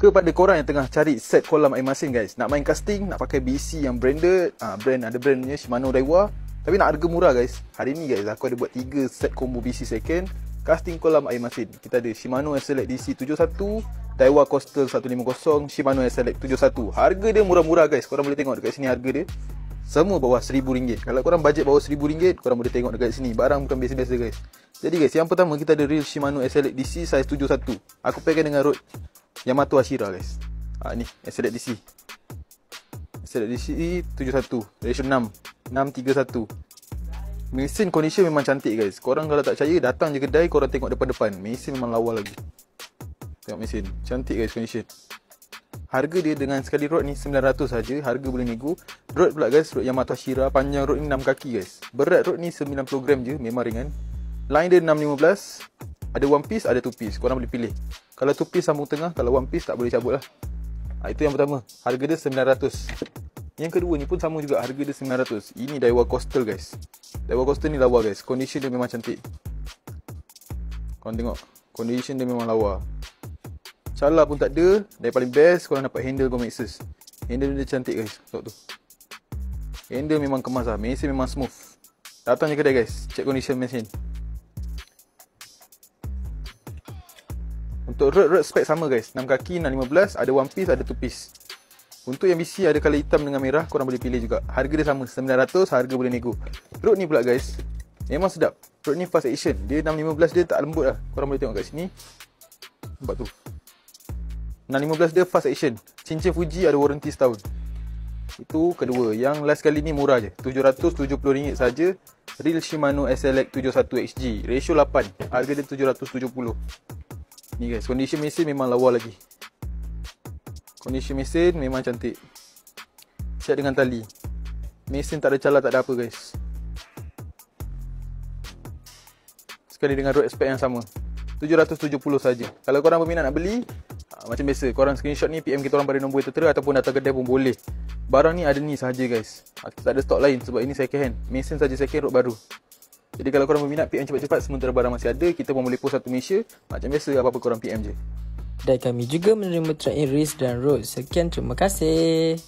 Kepada korang yang tengah cari set kolam air masin guys, nak main casting, nak pakai BC yang branded, ada brandnya Shimano Daiwa, tapi nak harga murah guys. Hari ni guys aku ada buat 3 set combo BC second casting kolam air masin. Kita ada Shimano SLX DC 71, Daiwa Coastal 150, Shimano SLX 71. Harga dia murah-murah guys. Korang boleh tengok dekat sini harga dia. Semua bawah RM1,000. Kalau korang bajet bawah RM1,000, korang boleh tengok dekat sini. Barang bukan biasa-biasa guys. Jadi guys, yang pertama kita ada real Shimano SLX DC size 71. Aku pakai dengan rod Yamato Ashira guys. Ni SLX DC. SLX DC 71, ratio 6, 631. Mesin condition memang cantik guys. Korang kalau tak percaya, datang je kedai, korang tengok depan-depan. Mesin memang lawa lagi. Tengok mesin, cantik guys condition. Harga dia dengan sekali rod ni 900 saja. Harga boleh nego. Rod pula guys, rod Yamato Ashira. Panjang rod ni 6 kaki guys. Berat rod ni 90 gram je, memang ringan. Line dia 615. Ada one piece, ada two piece. Korang boleh pilih. Kalau two piece sambung tengah, kalau one piece tak boleh cabut lah. Itu yang pertama. Harga dia 900. Yang kedua ni pun sama juga, harga dia 900. Ini Daiwa Coastal guys. Daiwa Coastal ni lawa guys. Condition dia memang cantik. Korang tengok, condition dia memang lawa. Cala pun tak ada. Dari paling best, korang dapat handle Gomexus. Handle dia cantik guys. Tengok tu, handle memang kemas lah. Mesin memang smooth. Datang je kedai guys, check condition mesin. Untuk rod spek sama guys, 6 kaki, 615, ada one piece, ada two piece. Untuk yang BC ada colour hitam dengan merah, korang boleh pilih juga. Harga dia sama, 900, harga boleh nego. Rod ni pula guys, memang sedap. Rod ni fast action, dia 615 dia tak lembut lah. Korang boleh tengok kat sini. Nampak tu, 615 dia fast action. Cincin Fuji ada warranty setahun. Itu kedua. Yang last kali ni murah je, RM770 saja. Real Shimano SLX 71 XG, ratio 8, harga dia 770. Ni guys, condition mesin memang lawa lagi. Condition mesin memang cantik. Siap dengan tali. Mesin tak ada cala, tak ada apa guys. Sekali dengan rod spek yang sama, 770 saja. Kalau korang berminat nak beli, macam biasa, korang screenshot ni, PM kita orang pada nombor yang tertera, ataupun datang kedai pun boleh. Barang ni ada ni sahaja guys. Tak ada stok lain sebab ini second hand. Mesin saja second, rod baru. Jadi kalau korang berminat, PM cepat-cepat, sementara barang masih ada. Kita pun boleh post satu Malaysia. Macam biasa, apa-apa korang PM je. Dan kami juga menerima trade in wrist dan rod. Sekian, terima kasih.